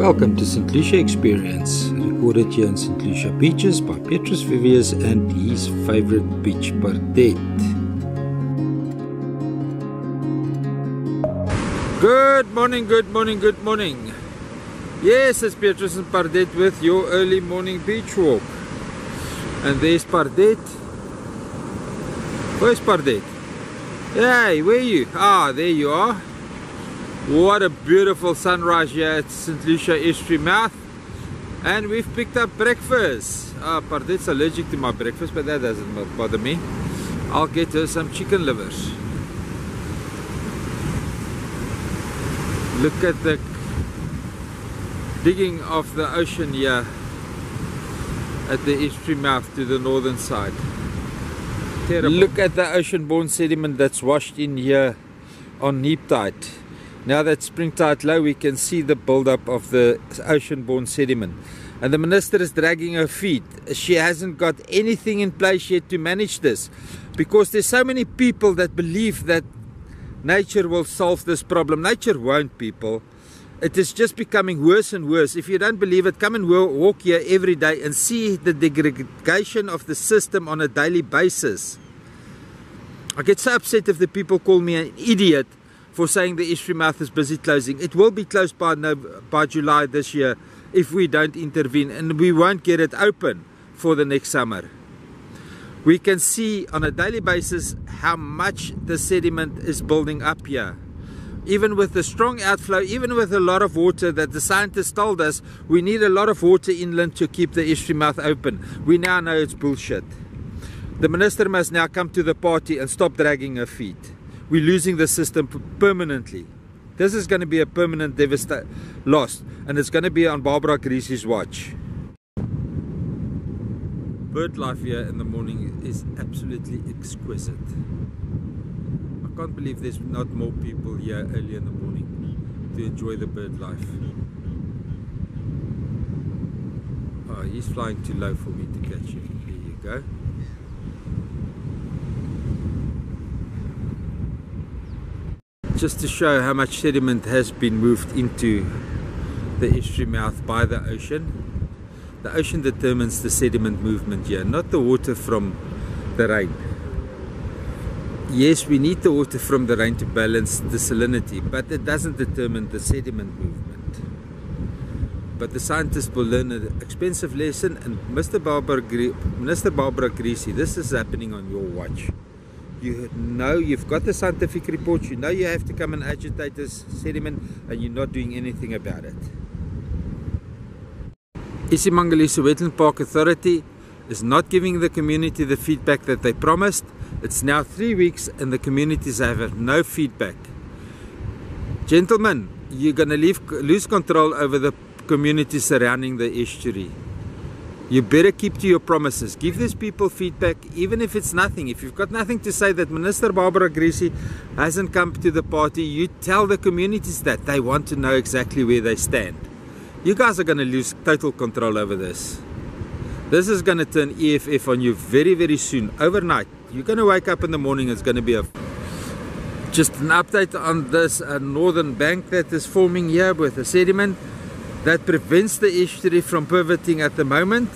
Welcome to St Lucia Experience, recorded here in St Lucia Beaches by Petrus Vivius and his favorite beach, Pardette. Good morning, good morning, good morning. Yes, it's Petrus and Pardette with your early morning beach walk. And there's Pardette. Where's Pardette? Hey, where are you? Ah, there you are. What a beautiful sunrise here at St Lucia Estuary mouth. And we've picked up breakfast. Pardette's allergic to my breakfast, but that doesn't bother me. I'll get her some chicken livers. Look at the digging of the ocean here at the estuary mouth to the northern side. Terrible. Look at the ocean-borne sediment that's washed in here on neap tide. Now that spring tide low, we can see the build-up of the ocean-borne sediment. And the minister is dragging her feet. She hasn't got anything in place yet to manage this. Because there's so many people that believe that nature will solve this problem. Nature won't, people. It is just becoming worse and worse. If you don't believe it, come and walk here every day and see the degradation of the system on a daily basis. I get so upset if the people call me an idiot for saying the estuary mouth is busy closing. It will be closed by July this year if we don't intervene, and we won't get it open for the next summer. We can see on a daily basis how much the sediment is building up here. Even with the strong outflow, even with a lot of water that the scientists told us, we need a lot of water inland to keep the estuary mouth open. We now know it's bullshit. The minister must now come to the party and stop dragging her feet. We're losing the system permanently. This is going to be a permanent loss, and it's going to be on Barbara Greasy's watch. Bird life here in the morning is absolutely exquisite. I can't believe there's not more people here early in the morning to enjoy the bird life. Oh, he's flying too low for me to catch him. There you go. Just to show how much sediment has been moved into the estuary mouth by the ocean. The ocean determines the sediment movement here, not the water from the rain. Yes, we need the water from the rain to balance the salinity, but it doesn't determine the sediment movement. But the scientists will learn an expensive lesson, and Minister Barbara Greasy, this is happening on your watch. You know you've got the scientific reports, you know you have to come and agitate this sediment, and you're not doing anything about it. isiMangaliso Wetland Park Authority is not giving the community the feedback that they promised. It's now 3 weeks and the communities have no feedback. Gentlemen, you're going to lose control over the community surrounding the estuary. You better keep to your promises. Give these people feedback, even if it's nothing. If you've got nothing to say that Minister Barbara Greasy hasn't come to the party, you tell the communities that. They want to know exactly where they stand. You guys are going to lose total control over this. This is going to turn EFF on you very, very soon. Overnight. You're going to wake up in the morning, it's going to be just an update on this northern bank that is forming here with the sediment that prevents the estuary from pivoting at the moment.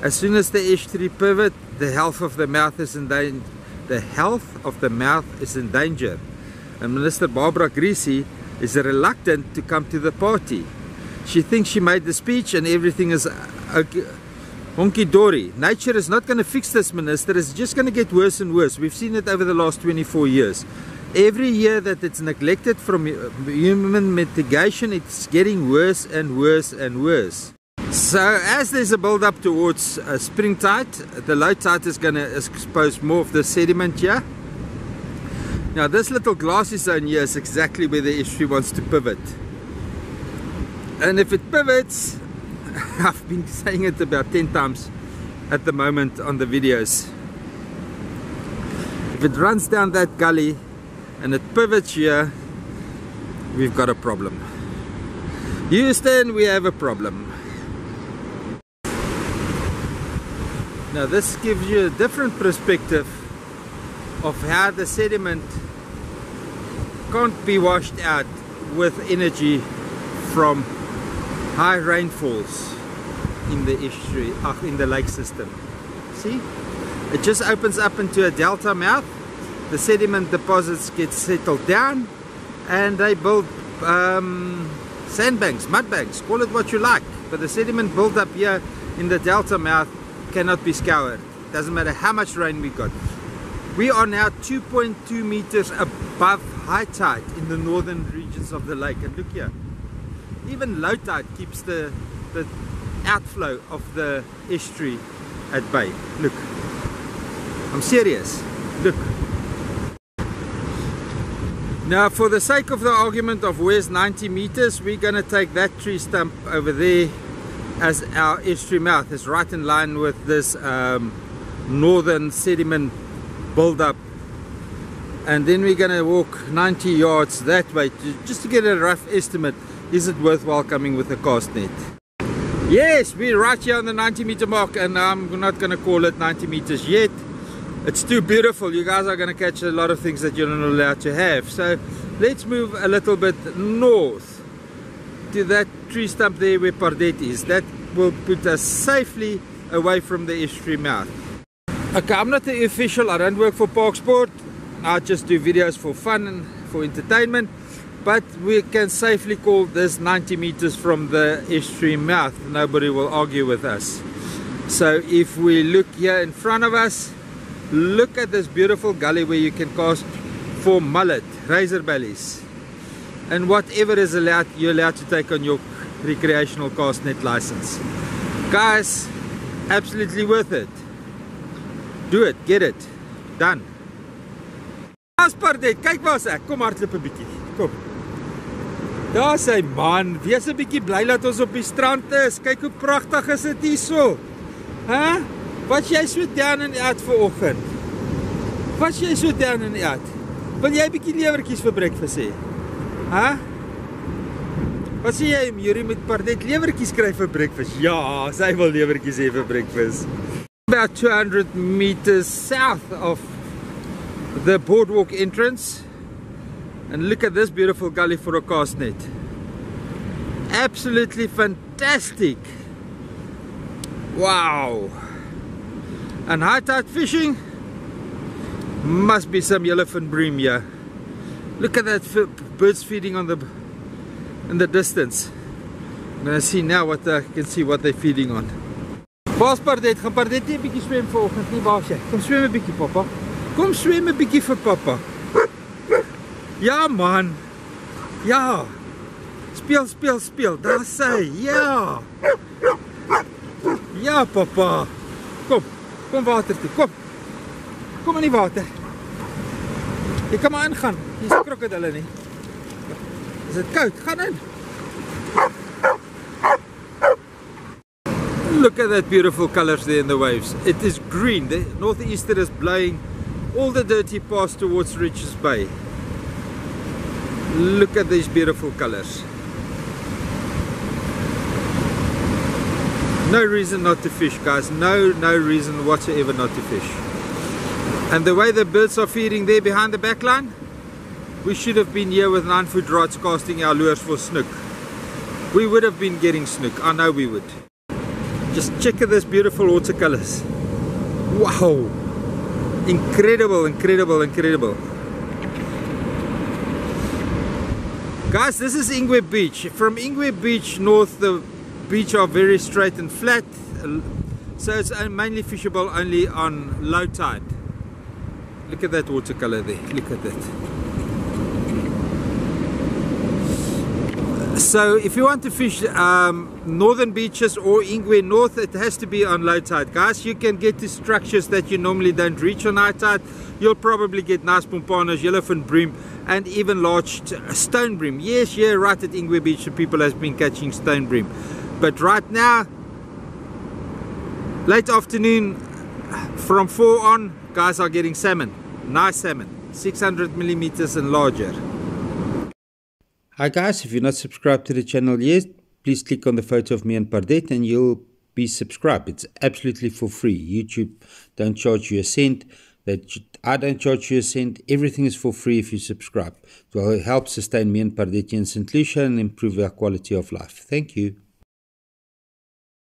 As soon as the estuary pivot, the health of the mouth is in danger. The health of the mouth is in danger. And Minister Barbara Greasy is reluctant to come to the party. She thinks she made the speech and everything is okay. Honky-dory. Nature is not going to fix this, Minister. It's just going to get worse and worse. We've seen it over the last 24 years. Every year that it's neglected from human mitigation, it's getting worse and worse and worse. So as there's a build-up towards spring tide, the low tide is going to expose more of the sediment here. Now this little glassy zone here is exactly where the estuary wants to pivot. And if it pivots, I've been saying it about 10 times at the moment on the videos. If it runs down that gully and it pivots here, we've got a problem. Houston, we have a problem. Now this gives you a different perspective of how the sediment can't be washed out with energy from high rainfalls in the estuary, in the lake system. See? It just opens up into a delta mouth. The sediment deposits get settled down and they build sandbanks, mud banks, call it what you like. But the sediment built up here in the delta mouth cannot be scoured. Doesn't matter how much rain we got. We are now 2.2 meters above high tide in the northern regions of the lake. And look here, even low tide keeps the outflow of the estuary at bay. Look, I'm serious. Look. Now, for the sake of the argument of where's 90 meters, we're going to take that tree stump over there as our estuary mouth. It's right in line with this northern sediment build-up. And then we're going to walk 90 yards that way just to get a rough estimate. Is it worthwhile coming with a cast net? Yes, we're right here on the 90 meter mark, and I'm not going to call it 90 meters yet. It's too beautiful. You guys are going to catch a lot of things that you're not allowed to have. So let's move a little bit north to that tree stump there where Pardette is. That will put us safely away from the estuary mouth. Okay, I'm not the official. I don't work for Park Sport. I just do videos for fun and for entertainment. But we can safely call this 90 meters from the estuary mouth. Nobody will argue with us. So if we look here in front of us, look at this beautiful gully where you can cast for mullet, razor bellies, and whatever is allowed, you're allowed to take on your recreational cast net license. Guys, absolutely worth it. Do it, get it, done. As Pardette, kyk waar's ek. Kom hardloop 'n bietjie. Kom. Daar sê man, wees 'n bietjie bly dat ons op die strand is. Kyk hoe pragtig is dit hierso. Hè? Wat jy so down and out vanoggend? Wat jy so down and out? Wil jy 'n bietjie lewertjies vir breakfast hê? Hæ? Wat sê jy, Yuri, met Pardette lewertjies kry vir breakfast? Ja, sy wil lewertjies hê vir breakfast. About 200 meters south of the boardwalk entrance. And look at this beautiful gully for a cast net. Absolutely fantastic. Wow. And high tide fishing, must be some yellowfin bream here. Look at that birds feeding on in the distance. I'm gonna see now what I can see what they're feeding on. Waar's Pardette? Gaan Pardette 'n bietjie swem vanoggend nie? Waar's jy? Kom swem 'n bietjie, pappa. Kom swem 'n bietjie vir pappa. Ja man. Ja. Speel, speel, speel. Daar sê, ja. Ja, pappa. Kom. Kom water toe, kom. Kom in die water. Jy kan maar ingaan. Hier's krokodille nie. Is dit koud? Gaan in. Look at that beautiful colors there in the waves. It is green. The northeaster is blowing all the dirty past towards Richards Bay. Look at these beautiful colors. No reason not to fish, guys. No reason whatsoever not to fish. And the way the birds are feeding there behind the back line, we should have been here with 9-foot rods casting our lures for snook. We would have been getting snook. I know we would. Just check out this beautiful watercolors. Wow. Incredible, incredible, incredible. Guys, this is Ingwe Beach. From Ingwe Beach north, the beach are very straight and flat, so it's mainly fishable only on low tide. Look at that watercolor there. Look at that. So if you want to fish northern beaches or Ingwe North, it has to be on low tide. Guys, you can get to structures that you normally don't reach on high tide. You'll probably get nice pompanos, yellowfin bream, and even large stone bream. Yes, yeah, right at Ingwe Beach the people has been catching stone bream. But right now, late afternoon, from 4 on, guys are getting salmon. Nice salmon, 600 millimeters and larger. Hi guys, if you're not subscribed to the channel yet, please click on the photo of me and Pardette and you'll be subscribed. It's absolutely for free. YouTube don't charge you a cent. I don't charge you a cent. Everything is for free if you subscribe. It will help sustain me and Pardette in St Lucia and improve our quality of life. Thank you.